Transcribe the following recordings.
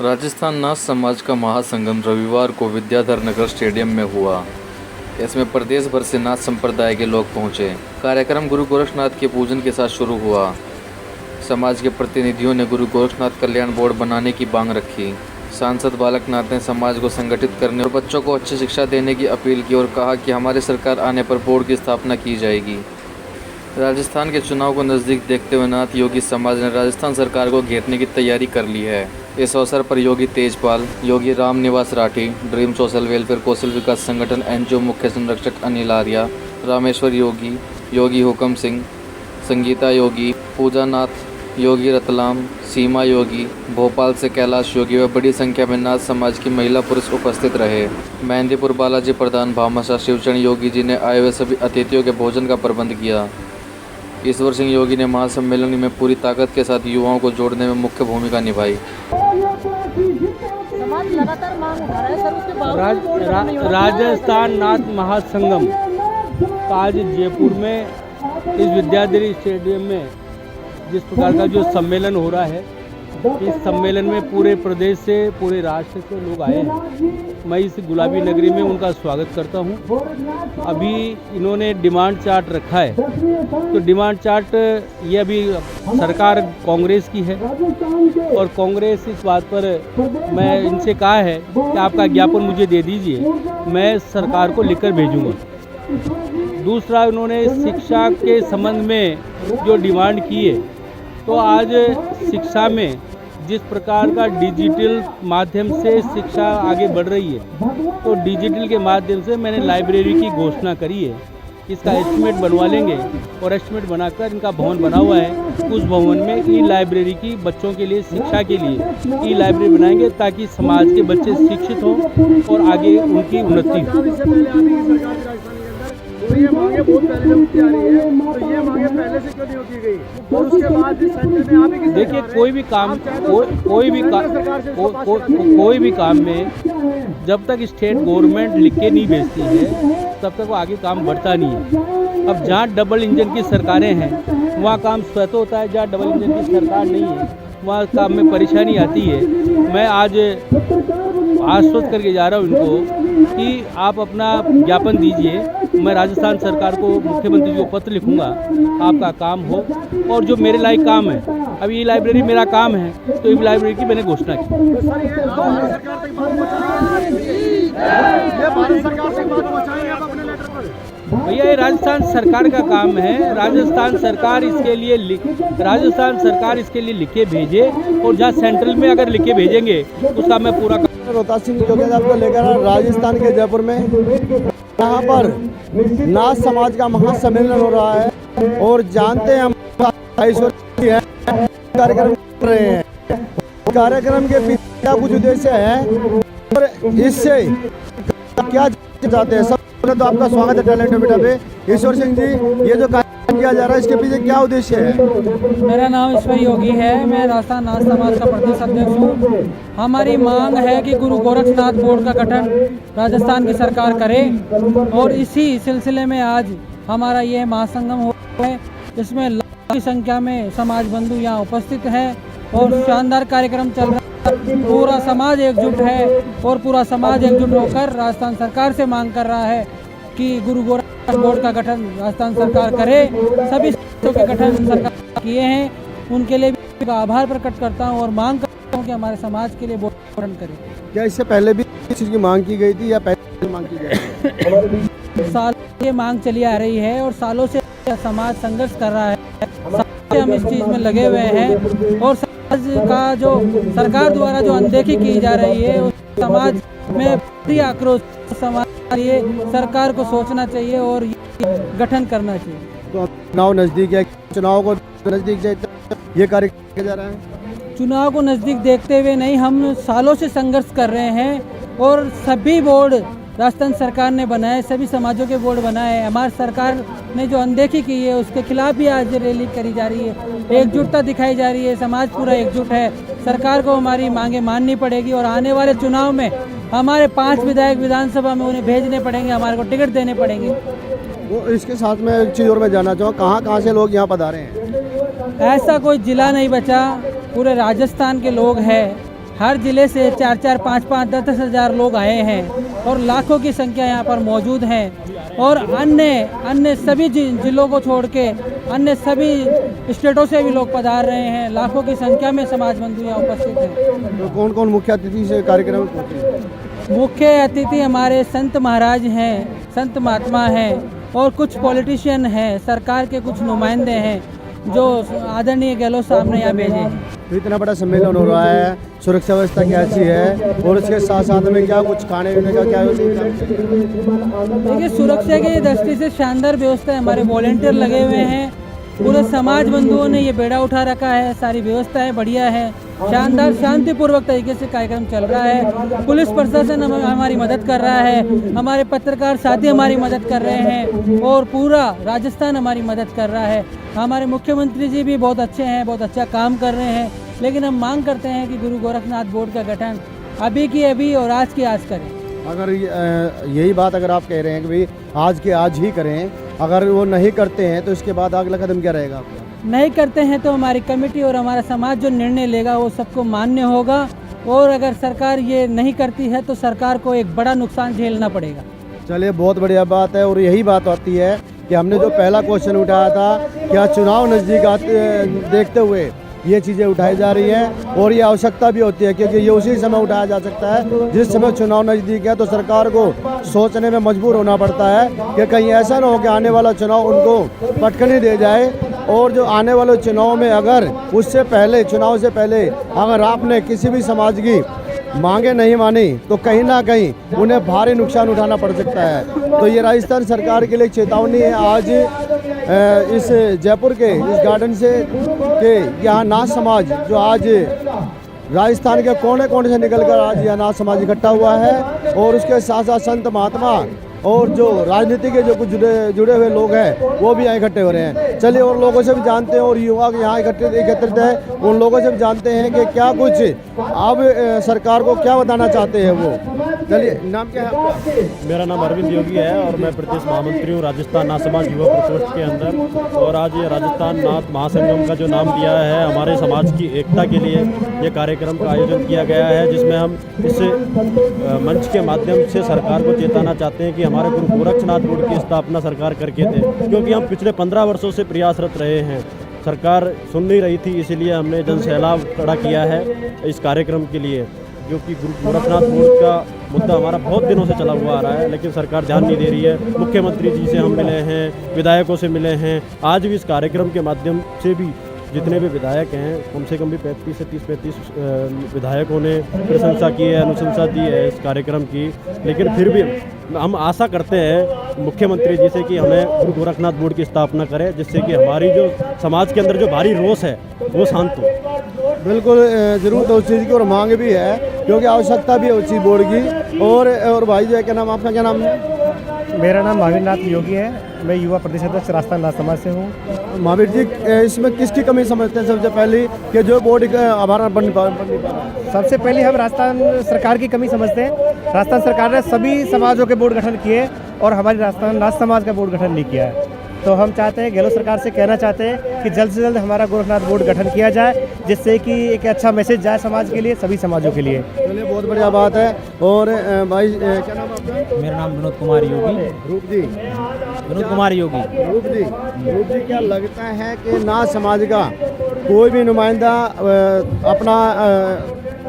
राजस्थान नाथ समाज का महासंगम रविवार को विद्याधर नगर स्टेडियम में हुआ। इसमें प्रदेश भर से नाथ संप्रदाय के लोग पहुंचे। कार्यक्रम गुरु गोरक्षनाथ के पूजन के साथ शुरू हुआ। समाज के प्रतिनिधियों ने गुरु गोरक्षनाथ कल्याण बोर्ड बनाने की मांग रखी। सांसद बालक नाथ ने समाज को संगठित करने और बच्चों को अच्छी शिक्षा देने की अपील की और कहा कि हमारी सरकार आने पर बोर्ड की स्थापना की जाएगी। राजस्थान के चुनाव को नज़दीक देखते हुए नाथ योगी समाज ने राजस्थान सरकार को घेरने की तैयारी कर ली है। इस अवसर पर योगी Tejpal, Yogi Ram Niwas Rathi, dream social welfare कौशल विकास संगठन एनजीओ मुख्य संरक्षक अनिल आर्या, रामेश्वर योगी, योगी हुकम सिंह, संगीता योगी, पूजा नाथ योगी रतलाम, सीमा योगी, भोपाल से कैलाश योगी व बड़ी संख्या में नाथ समाज की महिला पुरुष उपस्थित रहे। मेहंदीपुर बालाजी प्रधान भामाशाह शिवचरण योगी जी ने आए हुए सभी अतिथियों के भोजन का प्रबंध किया। ईश्वर सिंह योगी ने महासम्मेलन में पूरी ताकत के साथ युवाओं को जोड़ने में मुख्य भूमिका निभाई। राजस्थान नाथ महासंगम का आज जयपुर में इस विद्याधरी स्टेडियम में जिस प्रकार का जो सम्मेलन हो रहा है, इस सम्मेलन में पूरे प्रदेश से, पूरे राष्ट्र से लोग आए हैं। मैं इस गुलाबी नगरी में उनका स्वागत करता हूं। अभी इन्होंने डिमांड चार्ट रखा है, तो डिमांड चार्ट ये अभी सरकार कांग्रेस की है और कांग्रेस इस बात पर मैं इनसे कहा है कि आपका ज्ञापन मुझे दे दीजिए, मैं सरकार को लिखकर भेजूँगा। दूसरा, उन्होंने शिक्षा के संबंध में जो डिमांड की है, तो आज शिक्षा में जिस प्रकार का डिजिटल माध्यम से शिक्षा आगे बढ़ रही है, तो डिजिटल के माध्यम से मैंने लाइब्रेरी की घोषणा करी है। इसका एस्टिमेट बनवा लेंगे और एस्टिमेट बनाकर इनका भवन बना हुआ है, उस भवन में ई लाइब्रेरी की बच्चों के लिए शिक्षा के लिए ई लाइब्रेरी बनाएंगे ताकि समाज के बच्चे शिक्षित हों और आगे उनकी उन्नति हो। ये मांगे बहुत पहले से उठती आ रही है, तो ये मांगे पहले से क्यों नहीं उठी गई? और उसके बाद भी सेंटर में आप ही देखिए, कोई भी काम में जब तक स्टेट गवर्नमेंट लिख के नहीं भेजती है, तब तक वो आगे काम बढ़ता नहीं है। अब जहाँ डबल इंजन की सरकारें हैं, वहाँ काम स्वतः होता है। जहाँ डबल इंजन की सरकार नहीं है, वहाँ काम में परेशानी आती है। मैं आज आश्वस्त करके जा रहा हूँ इनको कि आप अपना ज्ञापन दीजिए, मैं राजस्थान सरकार को, मुख्यमंत्री जी को पत्र लिखूंगा, आपका काम हो और जो मेरे लायक काम है, अब ये लाइब्रेरी मेरा काम है, तो ये लाइब्रेरी की मैंने घोषणा की। भैया, ये राजस्थान सरकार का काम है। राजस्थान सरकार इसके लिए लिखे भेजे और जहाँ सेंट्रल में अगर लिखे भेजेंगे उसका मैं पूरा रोहतास सिंह योगी को लेकर राजस्थान के जयपुर में यहाँ पर नाथ समाज का महासम्मेलन हो रहा है और जानते हैं हम कार्यक्रम कर रहे हैं। कार्यक्रम के पीछे कुछ उद्देश्य है और इससे क्या चाहते हैं। सबसे तो आपका स्वागत है टैलेंट बेटा पे। ईश्वर सिंह जी, ये जो कार्यक्रम किया जा रहा है, इसके पीछे क्या उद्देश्य है? मेरा नाम ईश्वर योगी है, मैं राजस्थान नाथ समाज का प्रदेश अध्यक्ष हूँ। हमारी मांग है कि गुरु गोरक्षनाथ बोर्ड का गठन राजस्थान की सरकार करे और इसी सिलसिले में आज हमारा ये महासंगम हो है। इसमें लाखों की संख्या में समाज बंधु यहाँ उपस्थित हैं और शानदार कार्यक्रम चल रहा है। पूरा समाज एकजुट है और पूरा समाज एकजुट होकर राजस्थान सरकार से मांग कर रहा है कि गुरु गोरक्षनाथ बोर्ड का गठन राजस्थान सरकार करे। सभी के गठन सरकार किए हैं, उनके लिए भी आभार प्रकट करता हूँ और मांग करता हूँ कि हमारे समाज के लिए बोर्ड गठन करे। क्या इससे पहले भी इस चीज़ की मांग की गई थी या पहले मांग की गई? साल ये मांग चली आ रही है और सालों से समाज संघर्ष कर रहा है। हम इस चीज़ में लगे हुए हैं और समाज का जो सरकार द्वारा जो अनदेखी की जा रही है, उस समाज में पूरी आक्रोश, समाज ये सरकार को सोचना चाहिए और गठन करना चाहिए। तो चुनाव नज़दीक है, चुनाव को नज़दीक ये कार्य किया जा रहा है। चुनाव को नज़दीक देखते हुए नहीं, हम सालों से संघर्ष कर रहे हैं और सभी बोर्ड राजस्थान सरकार ने बनाए, सभी समाजों के बोर्ड बनाए। हमारी सरकार ने जो अनदेखी की है उसके खिलाफ भी आज रैली करी जा रही है, एकजुटता दिखाई जा रही है। समाज पूरा एकजुट है। सरकार को हमारी मांगे माननी पड़ेगी और आने वाले चुनाव में हमारे 5 विधायक विधानसभा में उन्हें भेजने पड़ेंगे, हमारे को टिकट देने पड़ेंगे। वो इसके साथ में एक चीज़ और मैं जानना चाहूँ, कहाँ से लोग यहाँ पधारे हैं? ऐसा कोई जिला नहीं बचा, पूरे राजस्थान के लोग हैं हर ज़िले से 4-4, 5-5, 10-10 हज़ार लोग आए हैं और लाखों की संख्या यहाँ पर मौजूद है। और अन्य सभी जिलों को छोड़ के अन्य सभी स्टेटों से भी लोग पधार रहे हैं। लाखों की संख्या में समाज बंधु यहाँ उपस्थित हैं। तो कौन कौन मुख्य अतिथि से कार्यक्रम में पहुंचे? मुख्य अतिथि हमारे संत महाराज हैं, संत महात्मा हैं और कुछ पॉलिटिशियन हैं, सरकार के कुछ नुमाइंदे हैं जो आदरणीय गहलोत साहब ने यहाँ भेजे हैं। तो इतना बड़ा सम्मेलन हो रहा है, सुरक्षा व्यवस्था कैसी है और उसके साथ साथ में क्या कुछ खाने पीने का क्या? देखिए, सुरक्षा की दृष्टि से शानदार व्यवस्था है। हमारे वॉलेंटियर लगे हुए हैं, पूरे समाज बंधुओं ने ये बेड़ा उठा रखा है। सारी व्यवस्थाएं बढ़िया है, शानदार शांतिपूर्वक तरीके से कार्यक्रम चल रहा है। पुलिस प्रशासन हमारी मदद कर रहा है, हमारे पत्रकार साथी हमारी मदद कर रहे हैं और पूरा राजस्थान हमारी मदद कर रहा है। हमारे मुख्यमंत्री जी भी बहुत अच्छे हैं, बहुत अच्छा काम कर रहे हैं। लेकिन हम मांग करते हैं कि गुरु गोरखनाथ बोर्ड का गठन अभी की अभी और आज की आज करें। अगर यही बात अगर आप कह रहे हैं कि भाई आज के आज ही करें, अगर वो नहीं करते हैं तो इसके बाद अगला कदम क्या रहेगा आपका? नहीं करते हैं तो हमारी कमेटी और हमारा समाज जो निर्णय लेगा वो सबको मान्य होगा। और अगर सरकार ये नहीं करती है तो सरकार को एक बड़ा नुकसान झेलना पड़ेगा। चलिए, बहुत बढ़िया बात है। और यही बात आती है कि हमने जो पहला क्वेश्चन उठाया था, क्या चुनाव नज़दीक देखते हुए ये चीज़ें उठाई जा रही हैं और ये आवश्यकता भी होती है, क्योंकि ये उसी समय उठाया जा सकता है जिस समय चुनाव नज़दीक है। तो सरकार को सोचने में मजबूर होना पड़ता है कि कहीं ऐसा ना हो कि आने वाला चुनाव उनको पटकनी दे जाए। और जो आने वाले चुनाव में अगर उससे पहले, चुनाव से पहले अगर आपने किसी भी समाज की मांगे नहीं मानी तो कहीं ना कहीं उन्हें भारी नुकसान उठाना पड़ सकता है। तो ये राजस्थान सरकार के लिए चेतावनी है। आज इस जयपुर के इस गार्डन से के यहाँ नाथ समाज जो आज राजस्थान के कोने कोने से निकलकर आज यहाँ नाथ समाज इकट्ठा हुआ है और उसके साथ साथ संत महात्मा और जो राजनीति के जो कुछ जुड़े हुए लोग हैं वो भी यहाँ इकट्ठे हो रहे हैं। चलिए, और लोगों से भी जानते हैं और युवा यहाँ एकत्रित है, उन लोगों से भी जानते हैं कि क्या कुछ अब सरकार को क्या बताना चाहते हैं वो। चलिए, नाम क्या है आपका? मेरा नाम अरविंद योगी है और मैं प्रदेश महामंत्री हूँ राजस्थान नाथ समाज युवा प्रकोष्ठ के अंदर। और आज ये राजस्थान नाथ महासंगम का जो नाम दिया है, हमारे समाज की एकता के लिए ये कार्यक्रम का आयोजन किया गया है, जिसमें हम इस मंच के माध्यम से सरकार को चेताना चाहते हैं कि हमारे गुरु गोरखनाथ बोर्ड की स्थापना सरकार करके थे, क्योंकि हम पिछले 15 वर्षों से प्रयासरत रहे हैं। सरकार सुन नहीं रही थी, इसीलिए हमने जन सैलाब खड़ा किया है इस कार्यक्रम के लिए, क्योंकि गुरु गोरखनाथ बोर्ड का मुद्दा हमारा बहुत दिनों से चला हुआ आ रहा है, लेकिन सरकार ध्यान नहीं दे रही है। मुख्यमंत्री जी से हम मिले हैं, विधायकों से मिले हैं। आज भी इस कार्यक्रम के माध्यम से भी जितने भी विधायक हैं, कम से कम भी 35 से 30-35 विधायकों ने प्रशंसा की है, अनुशंसा दी है इस कार्यक्रम की। लेकिन फिर भी हम आशा करते हैं मुख्यमंत्री जी से कि हमें गुरु गोरखनाथ बोर्ड की स्थापना करें, जिससे कि हमारी जो समाज के अंदर जो भारी रोष है वो शांत हो। बिल्कुल, ज़रूरत उस चीज़ की और मांग भी है, क्योंकि आवश्यकता भी है उस बोर्ड की। और भाई जो है, क्या नाम आपका? क्या नाम है? मेरा नाम महावीर नाथ योगी है, मैं युवा प्रदेश अध्यक्ष राजस्थान नाथ समाज से हूँ। महावीर जी, इसमें किसकी कमी समझते हैं सबसे पहले कि जो बोर्ड हमारा बन नहीं पा रहा? सबसे पहले हम राजस्थान सरकार की कमी समझते हैं। राजस्थान सरकार ने सभी समाजों के बोर्ड गठन किए और हमारी राजस्थान नाथ समाज का बोर्ड गठन नहीं किया है। तो हम चाहते हैं, गहलोत सरकार से कहना चाहते हैं कि जल्द से जल्द हमारा गोरखनाथ बोर्ड गठन किया जाए, जिससे कि एक अच्छा मैसेज जाए समाज के लिए, सभी समाजों के लिए। चलिए, बहुत बढ़िया बात है। और भाई, क्या नाम आपका? मेरा नाम विनोद कुमार योगी। रूप जी, विनोद कुमार योगी। रूप जी, क्या लगता है कि नाथ समाज का कोई भी नुमाइंदा अपना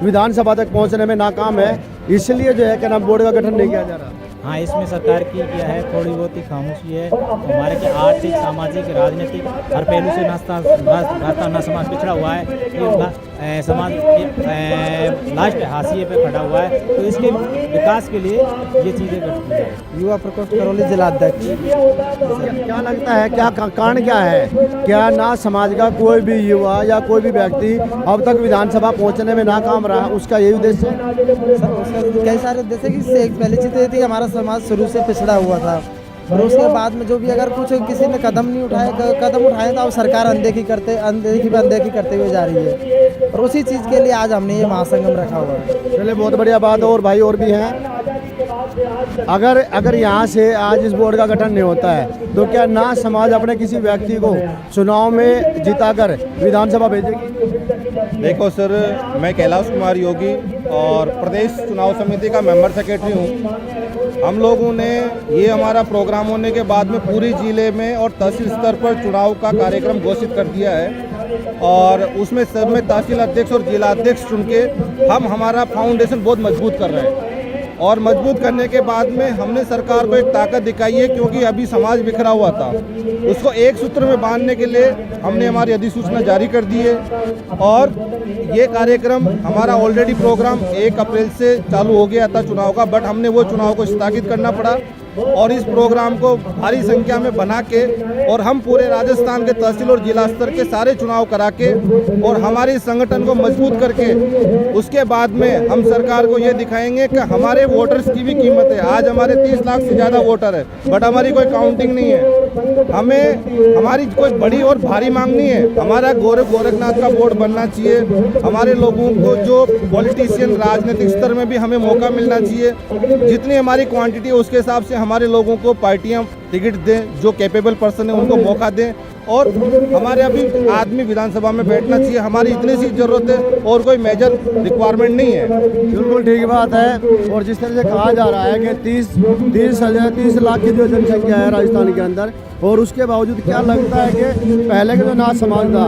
विधानसभा तक पहुंचने में नाकाम है, इसलिए जो है कि नाम बोर्ड का गठन नहीं किया जा रहा? हाँ, इसमें सरकार की क्या है, थोड़ी बहुत ही खामोशी है। हमारे के आर्थिक, सामाजिक, राजनीतिक हर पहलू से राजस्थान नाथ समाज पिछड़ा हुआ है। ये समाज के लास्ट हाशिए पे खड़ा हुआ है, तो इसके विकास के लिए ये चीज़ें करती है। युवा प्रकोष्ठ करौली जिलाध्यक्ष। क्या लगता है, क्या कारण क्या है? क्या नाथ समाज का कोई भी युवा या कोई भी व्यक्ति अब तक विधानसभा पहुंचने में नाकाम रहा, उसका यही उद्देश्य है? कई सारे उद्देश्य की पहली चीज़ ये थी, हमारा समाज शुरू से पिछड़ा हुआ था और उसके बाद में जो भी अगर कुछ किसी ने कदम उठाए तो अब सरकार अनदेखी करते हुए जा रही है। और उसी चीज़ के लिए आज हमने ये महासंगम रखा हुआ है। चलिए, बहुत बढ़िया बात है। और भाई और भी हैं, अगर यहाँ से आज इस बोर्ड का गठन नहीं होता है तो क्या नाथ समाज अपने किसी व्यक्ति को चुनाव में जिताकर विधानसभा भेजेगी? देखो सर, मैं कैलाश कुमार योगी और प्रदेश चुनाव समिति का मेंबर सेक्रेटरी हूँ। हम लोगों ने ये हमारा प्रोग्राम होने के बाद में पूरे ज़िले में और तहसील स्तर पर चुनाव का कार्यक्रम घोषित कर दिया है और उसमें सब में तहसील अध्यक्ष और जिला अध्यक्ष चुन के हम हमारा फाउंडेशन बहुत मजबूत कर रहे हैं। और मजबूत करने के बाद में हमने सरकार को एक ताकत दिखाई है, क्योंकि अभी समाज बिखरा हुआ था, उसको एक सूत्र में बांधने के लिए हमने हमारी अधिसूचना जारी कर दी है। और ये कार्यक्रम हमारा ऑलरेडी प्रोग्राम 1 अप्रैल से चालू हो गया था चुनाव का, बट हमने वो चुनाव को स्थगित करना पड़ा और इस प्रोग्राम को भारी संख्या में बना के और हम पूरे राजस्थान के तहसील और जिला स्तर के सारे चुनाव करा के और हमारे संगठन को मजबूत करके उसके बाद में हम सरकार को ये दिखाएंगे कि हमारे वोटर्स की भी कीमत है। आज हमारे 30 लाख से ज़्यादा वोटर है, बट हमारी कोई काउंटिंग नहीं है। हमारी कोई बड़ी और भारी मांग नहीं है। हमारा गोरखनाथ का बोर्ड बनना चाहिए। हमारे लोगों को जो पॉलिटिशियन राजनीतिक स्तर में भी हमें मौका मिलना चाहिए। जितनी हमारी क्वांटिटी है उसके हिसाब से हमारे लोगों को पार्टियां टिकट दें, जो कैपेबल पर्सन है उनको मौका दें। और हमारे अभी आदमी विधानसभा में बैठना चाहिए। हमारी इतनी सी जरूरत है और कोई मेजर रिक्वायरमेंट नहीं है। बिल्कुल ठीक बात है। और जिस तरह से कहा जा रहा है कि 30 लाख की जो जनसंख्या है राजस्थान के अंदर, और उसके बावजूद क्या लगता है कि पहले का जो नाथ समाज था,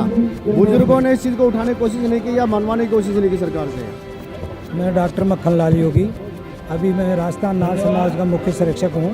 बुजुर्गों ने इस चीज़ को उठाने की कोशिश नहीं की या मनवाने की कोशिश नहीं की सरकार से? मैं डॉक्टर मक्खनलाल योगी, अभी मैं राजस्थान नाथ समाज का मुख्य संरक्षक हूँ।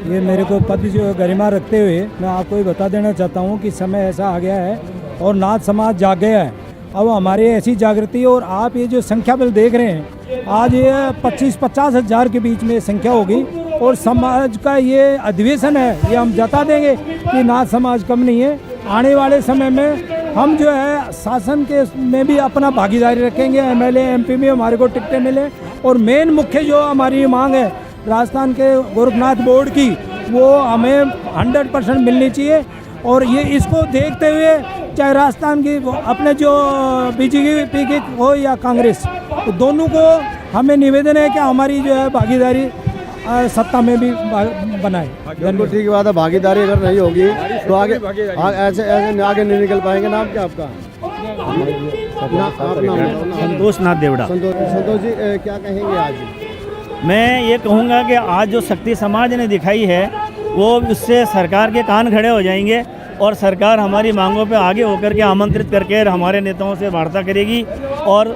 ये मेरे को पद जो गरिमा रखते हुए मैं आपको ये बता देना चाहता हूँ कि समय ऐसा आ गया है और नाथ समाज जाग गया है। अब हमारे ऐसी जागृति, और आप ये जो संख्या बल देख रहे हैं, आज ये 25-50 हज़ार के बीच में संख्या होगी और समाज का ये अधिवेशन है, ये हम जता देंगे कि नाथ समाज कम नहीं है। आने वाले समय में हम जो है शासन के में भी अपना भागीदारी रखेंगे। MLA MP में हमारे को टिकटें मिले और मेन मुख्य जो हमारी मांग है राजस्थान के गोरखनाथ बोर्ड की, वो हमें 100% मिलनी चाहिए। और ये इसको देखते हुए चाहे राजस्थान की अपने जो BJP की हो या कांग्रेस, तो दोनों को हमें निवेदन है कि हमारी जो है भागीदारी सत्ता में भी बनाए। बिल्कुल ठीक बात है। भागीदारी अगर नहीं होगी तो आगे ऐसे आगे नहीं निकल पाएंगे। नाम क्या आपका? संतोष नाथ देवड़ा। संतोष जी, क्या कहेंगे आज? मैं ये कहूँगा कि आज जो शक्ति समाज ने दिखाई है वो उससे सरकार के कान खड़े हो जाएंगे और सरकार हमारी मांगों पे आगे होकर के आमंत्रित करके हमारे नेताओं से वार्ता करेगी और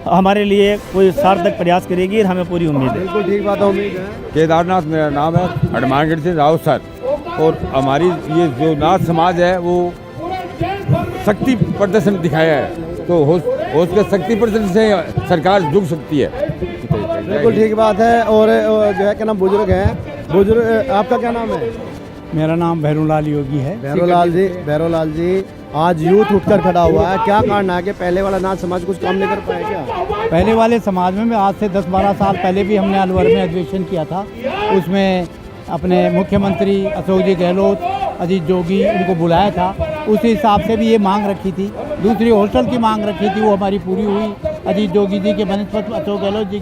हमारे लिए कोई सार्थक प्रयास करेगी। हमें पूरी उम्मीद है। बिल्कुल ठीक बात है, उम्मीद है। केदारनाथ मेरा नाम है, हनुमानगढ़ से राउत सर। और हमारी ये जो नाथ समाज है वो शक्ति प्रदर्शन दिखाया है, तो हो उसके शक्ति प्रदर्शन से सरकार झुक सकती है। बिल्कुल ठीक बात है। और जो है क्या नाम, बुजुर्ग हैं। बुजुर्ग, आपका क्या नाम है? मेरा नाम भैरूलाल योगी है। भैरूलाल जी, आज यूथ उठकर खड़ा हुआ है, क्या कारण है कि पहले वाला नाथ समाज कुछ काम नहीं कर पाया क्या? पहले वाले समाज में आज से 10-12 साल पहले भी हमने अलवर में अधिवेशन किया था। उसमें अपने मुख्यमंत्री अशोक जी गहलोत, अजीत जोगी, उनको बुलाया था। उस हिसाब से भी ये मांग रखी थी। दूसरी हॉस्टल की मांग रखी थी, वो हमारी पूरी हुई। अजीत जोगी जी के बनस्पत अशोक गहलोत जी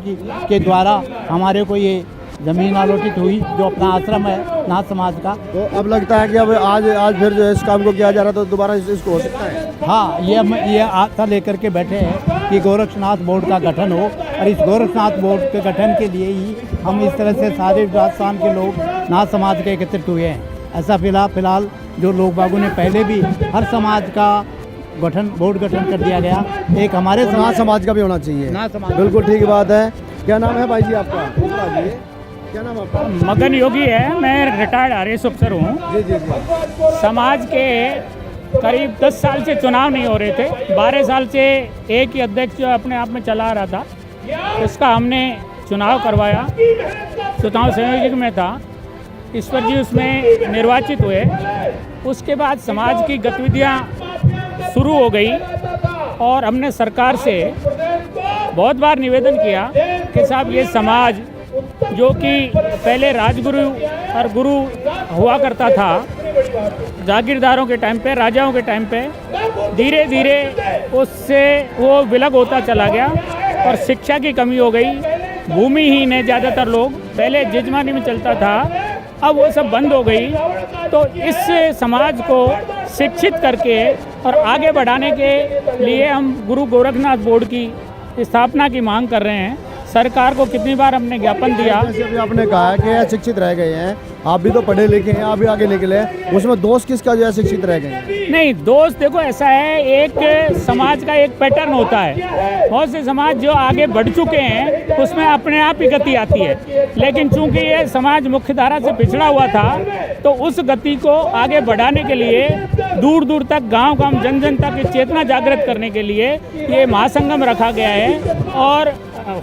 के द्वारा हमारे को ये ज़मीन आवंटित हुई जो अपना आश्रम है नाथ समाज का। तो अब लगता है कि अब आज फिर जो इस काम को किया जा रहा है, तो दोबारा इसको हो सकता है? हाँ, ये आस्था लेकर के बैठे हैं कि गोरखनाथ बोर्ड का गठन हो, और इस गोरखनाथ बोर्ड के गठन के लिए ही हम इस तरह से सारे राजस्थान के लोग नाथ समाज के एकत्रित हुए हैं। ऐसा फिलहाल जो लोग बागों ने पहले भी हर समाज का बोर्ड गठन कर दिया गया, एक हमारे नाथ समाज का भी होना चाहिए। नाथ समाज, बिल्कुल ठीक बात है। क्या नाम है भाई जी आपका? क्या नाम आपका? मगन योगी है, मैं रिटायर्ड RS अफसर हूँ। जी। समाज के करीब 10 साल से चुनाव नहीं हो रहे थे। 12 साल से एक ही अध्यक्ष जो अपने आप में चला रहा था, उसका हमने चुनाव करवाया। चुनाव संयोजक में था, ईश्वर जी उसमें निर्वाचित हुए। उसके बाद समाज की गतिविधियाँ शुरू हो गई और हमने सरकार से बहुत बार निवेदन किया कि साहब ये समाज जो कि पहले राजगुरु और गुरु हुआ करता था, जागीरदारों के टाइम पे, राजाओं के टाइम पे, धीरे धीरे उससे वो विलग होता चला गया और शिक्षा की कमी हो गई। भूमिहीन है ज़्यादातर लोग, पहले जजमानी में चलता था, अब वो सब बंद हो गई। तो इस समाज को शिक्षित करके और आगे बढ़ाने के लिए हम गुरु गोरखनाथ बोर्ड की स्थापना की मांग कर रहे हैं। सरकार को कितनी बार हमने ज्ञापन दिया। जैसे अभी आपने कहा है कि अशिक्षित रह गए हैं, आप भी तो पढ़े लिखे हैं, आप भी आगे निकले, उसमें दोस्त किसका जो है शिक्षित रह गए हैं? नहीं, दोस्त देखो ऐसा है, एक समाज का एक पैटर्न होता है। बहुत से समाज जो आगे बढ़ चुके हैं उसमें अपने आप ही गति आती है, लेकिन चूंकि ये समाज मुख्य धारा से पिछड़ा हुआ था तो उस गति को आगे बढ़ाने के लिए दूर दूर तक गांव-गांव जन जन तक चेतना जागृत करने के लिए ये महासंगम रखा गया है और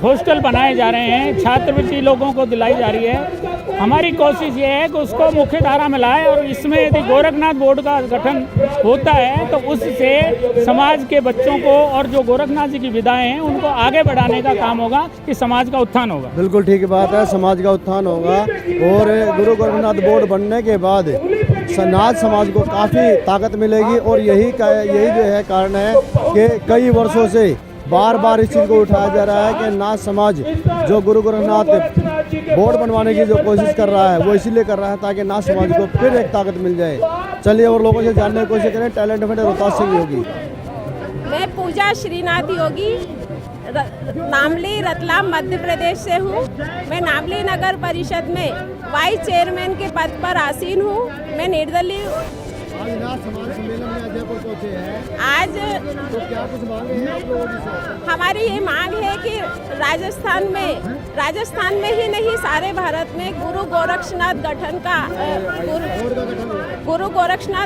हॉस्टल बनाए जा रहे हैं, छात्रवृत्ति लोगों को दिलाई जा रही है। हमारी कोशिश ये है कि उसको मुख्य धारा में लाए और इसमें यदि गोरखनाथ बोर्ड का गठन होता है तो उससे समाज के बच्चों को और जो गोरखनाथ जी की विदाएं हैं उनको आगे बढ़ाने का काम होगा, कि समाज का उत्थान होगा। बिल्कुल ठीक बात है, समाज का उत्थान होगा और गुरु गोरखनाथ बोर्ड बनने के बाद नाथ समाज को काफ़ी ताकत मिलेगी। और यही जो है कारण है कि कई वर्षों से बार बार इस चीज़ को उठाया जा रहा है कि नाथ समाज जो गुरु गोरखनाथ बोर्ड बनवाने की जो कोशिश कर रहा है वो इसीलिए कर रहा है ताकि नाथ समाज को फिर एक ताकत मिल जाए। चलिए और लोगों से जानने की कोशिश करें। टैलेंट फंड रोहतास सिंह योगी। मैं पूजा श्रीनाथ योगी नामली रतलाम मध्य प्रदेश से हूँ। मैं नामली नगर परिषद में वाइस चेयरमैन के पद पर आसीन हूँ। मैं निर्दलीय आज तो क्या कुछ मांगे हैं आप लोगों की? हमारी ये मांग है कि राजस्थान में ही नहीं सारे भारत में गुरु गोरक्षनाथ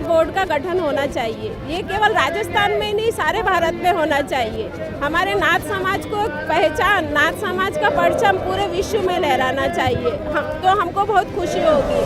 बोर्ड का गठन होना चाहिए। ये केवल राजस्थान में नहीं सारे भारत में होना चाहिए। हमारे नाथ समाज को पहचान, नाथ समाज का परचम पूरे विश्व में लहराना चाहिए। तो हमको बहुत खुशी होगी।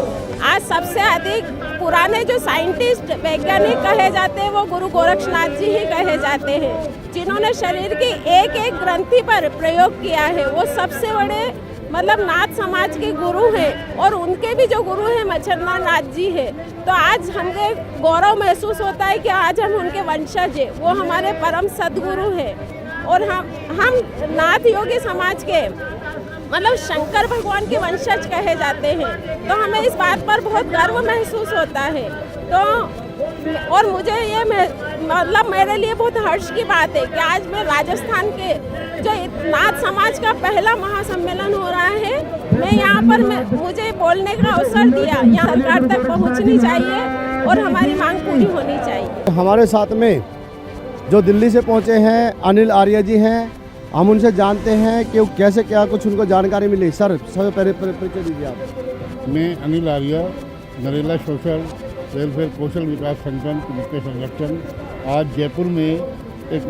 आज सबसे अधिक पुराने जो साइंटिस्ट वैज्ञानिक कहे जाते हैं वो गुरु गोरक्षनाथ जी ही कहे जाते हैं, जिन्होंने शरीर की एक एक ग्रंथि पर प्रयोग किया है। वो सबसे बड़े नाथ समाज के गुरु हैं और उनके भी जो गुरु हैं मच्छरनाथ नाथ जी है। तो आज हमें गौरव महसूस होता है कि आज हम उनके वंशज हैं। वो हमारे परम सदगुरु हैं और हम नाथ योगी समाज के शंकर भगवान के वंशज कहे जाते हैं। तो हमें इस बात पर बहुत गर्व महसूस होता है। तो और मुझे ये मेरे लिए बहुत हर्ष की बात है कि आज मैं राजस्थान के जो नाथ समाज का पहला महासम्मेलन हो रहा है, मैं यहाँ पर मुझे बोलने का अवसर दिया। यहाँ सरकार तक पहुँचनी चाहिए और हमारी मांग पूरी होनी चाहिए। हमारे साथ में जो दिल्ली से पहुँचे हैं अनिल आर्य जी हैं, हम उनसे जानते हैं कि कैसे क्या कुछ उनको जानकारी मिली। सर सबसे पहले परिचय दीजिए आप। मैं अनिल आर्य, नरेला सोशल वेलफेयर कौशल विकास संगठन के संगठन आज जयपुर में एक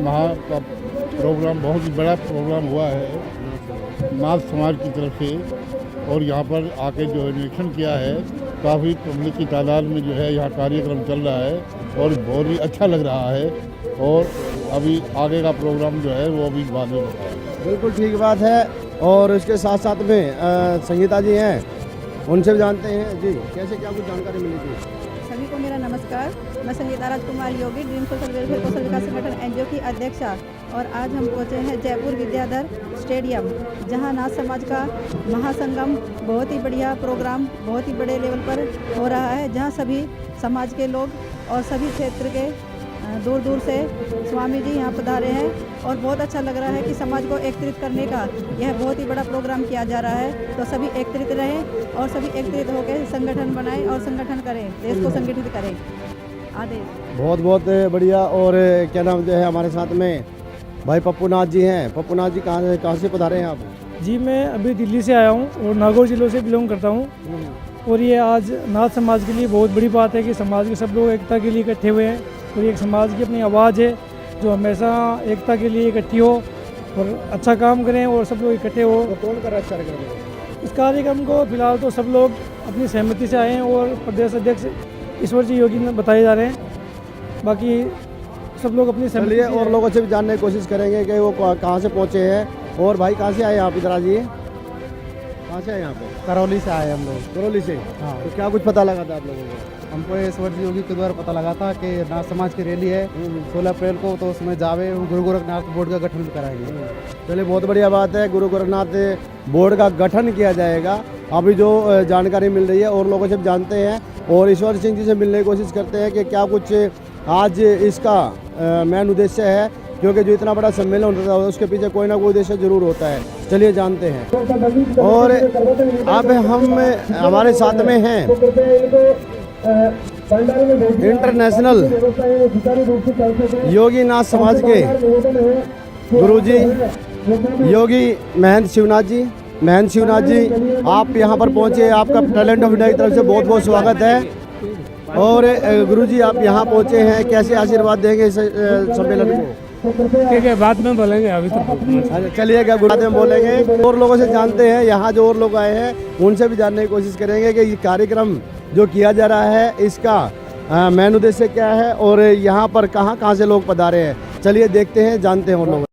प्रोग्राम, बहुत ही बड़ा प्रोग्राम हुआ है नाथ समाज की तरफ से और यहाँ पर आके जो है निरीक्षण किया है। काफ़ी पब्लिक की तादाद में जो है यहाँ कार्यक्रम चल रहा है और बहुत ही अच्छा लग रहा है और अभी आगे का प्रोग्राम जो है वो अभी बाद में बताएंगे। बिल्कुल ठीक बात है। और इसके साथ साथ में संगीता जी हैं, उनसे भी जानते हैं जी कैसे क्या कुछ जानकारी मिली थी। सभी को मेरा नमस्कार। मैं संगीता राजकुमार योगी, ड्रीम सोशल वेलफेयर कौशल विकास संगठन एनजीओ की अध्यक्षा। और आज हम पहुँचे हैं जयपुर विद्याधर स्टेडियम, जहां नाथ समाज का महासंगम बहुत ही बढ़िया प्रोग्राम बहुत ही बड़े लेवल पर हो रहा है, जहां सभी समाज के लोग और सभी क्षेत्र के दूर दूर से स्वामी जी यहाँ पधारे हैं और बहुत अच्छा लग रहा है कि समाज को एकत्रित करने का यह बहुत ही बड़ा प्रोग्राम किया जा रहा है। तो सभी एकत्रित रहें और सभी एकत्रित होकर संगठन बनाएं और संगठन करें, देश को संगठित करें। आदेश बहुत बहुत बढ़िया। और क्या नाम जो है हमारे साथ में भाई पप्पू नाथ जी हैं। पप्पू नाथ जी कहाँ से पधारे हैं आप? जी मैं अभी दिल्ली से आया हूँ और नागौर जिलों से बिलोंग करता हूँ। और ये आज नाथ समाज के लिए बहुत बड़ी बात है कि समाज के सब लोग एकता के लिए इकट्ठे हुए हैं और एक समाज की अपनी आवाज़ है जो हमेशा एकता के लिए इकट्ठी हो और अच्छा काम करें और सब लोग इकट्ठे हो। तो कौन कर रहा है अच्छा कार्यक्रम? इस कार्यक्रम को फिलहाल तो सब लोग अपनी सहमति से आए हैं और प्रदेश अध्यक्ष ईश्वर जी योगी ने बताए जा रहे हैं। बाकी सब लोग अपनी सहमति से और लोगों से भी जानने की कोशिश करेंगे कि वो कहाँ से पहुँचे हैं। और भाई कहाँ से आए आप? इधर आ जाइए। कहाँ से आए यहाँ पे? करौली से आए हम लोग। करौली से? हाँ। तो क्या कुछ पता लगा था आप लोगों को? हमको ईश्वर जी योगी के द्वारा पता लगा था कि नाथ समाज की रैली है 16 अप्रैल को, तो उसमें जावे गुरु गोरखनाथ बोर्ड का गठन कराएंगे। चलिए बहुत बढ़िया बात है, गुरु गोरखनाथ बोर्ड का गठन किया जाएगा। अभी जो जानकारी मिल रही है और लोगों से जानते हैं और ईश्वर सिंह जी से मिलने की कोशिश करते हैं कि क्या कुछ आज इसका मेन उद्देश्य है, क्योंकि जो इतना बड़ा सम्मेलन होता है उसके पीछे कोई ना कोई उद्देश्य जरूर होता है। चलिए जानते हैं। और अब हम हमारे साथ में हैं इंटरनेशनल योगी नाथ समाज के गुरुजी योगी महंत शिवनाथ जी। महंत शिवनाथ जी, आप यहाँ पर पहुँचे, आपका टैलेंट ऑफ इंडिया की तरफ से बहुत बहुत स्वागत है। और गुरुजी आप यहाँ पहुँचे हैं, कैसे आशीर्वाद देंगे इस सम्मेलन को? ठीक है, बाद में बोलेंगे, अभी तो चलिएगा, बाद में बोलेंगे। और लोगों से जानते हैं, यहाँ जो और लोग आए हैं उनसे भी जानने की कोशिश करेंगे कि ये कार्यक्रम जो किया जा रहा है इसका मेन उद्देश्य क्या है और यहाँ पर कहाँ से लोग पधारे हैं। चलिए देखते हैं, जानते हैं उन लोगों।